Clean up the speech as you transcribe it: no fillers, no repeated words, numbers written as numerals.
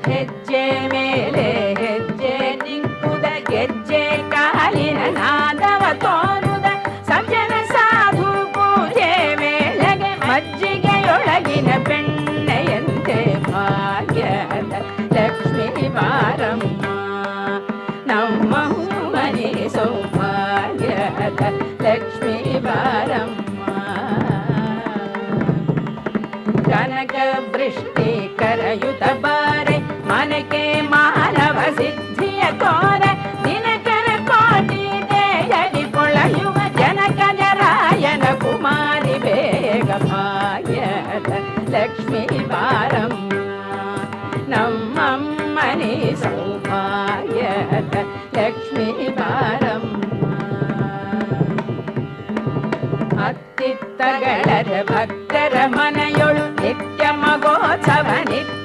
ಹೆಜ್ಜೆ ಮೇಲೆ ಹೆಜ್ಜೆ ನಿಂಕುದ ಗೆಜ್ಜೆ ಕಾಲಿನ ನಾದವ ತೋರುದ ಸಜ್ಜನ ಸಾಧು ಪೂಜೆ ವೇಳೆಗೆ ಮಜ್ಜಿಗೆಯೊಳಗಿನ ಬೆಣ್ಣೆಯಂತೆ ಭಾಗ್ಯದ ಲಕ್ಷ್ಮೀ ಬಾರಮ್ಮ ನಮ್ಮ ಮನೆ ಸೌಭಾಗ್ಯದ ಲಕ್ಷ್ಮೀ ಬಾರಮ್ಮ ಕನಕ ವೃಷ್ಟಿ ಕರಯುತ ಬಾರೆ ಮನಕೆ ಮಾನವ ಸಿದ್ಧಿಯ ತೋರ ದಿನಕರ ಕೋಟಿ ದೇಯದಿ ಪೊಳೆಯುವ ಜನಕಜರಾಯನ ಕುಮಾರಿ ಬೇಗ ಭಾಗ್ಯದ ಲಕ್ಷ್ಮೀ ಬಾರಮ್ಮ ನಮ್ಮಮ್ಮನಿ ಸೌಭಾಗ್ಯದ ಲಕ್ಷ್ಮೀ ಬಾರಮ್ಮ ಅತ್ತಿತ್ತಗಳರ ಭಕ್ತರ ಮನೆಯೊಳು ನಿತ್ಯ ಮಗೋತ್ಸವ ನಿತ್ಯ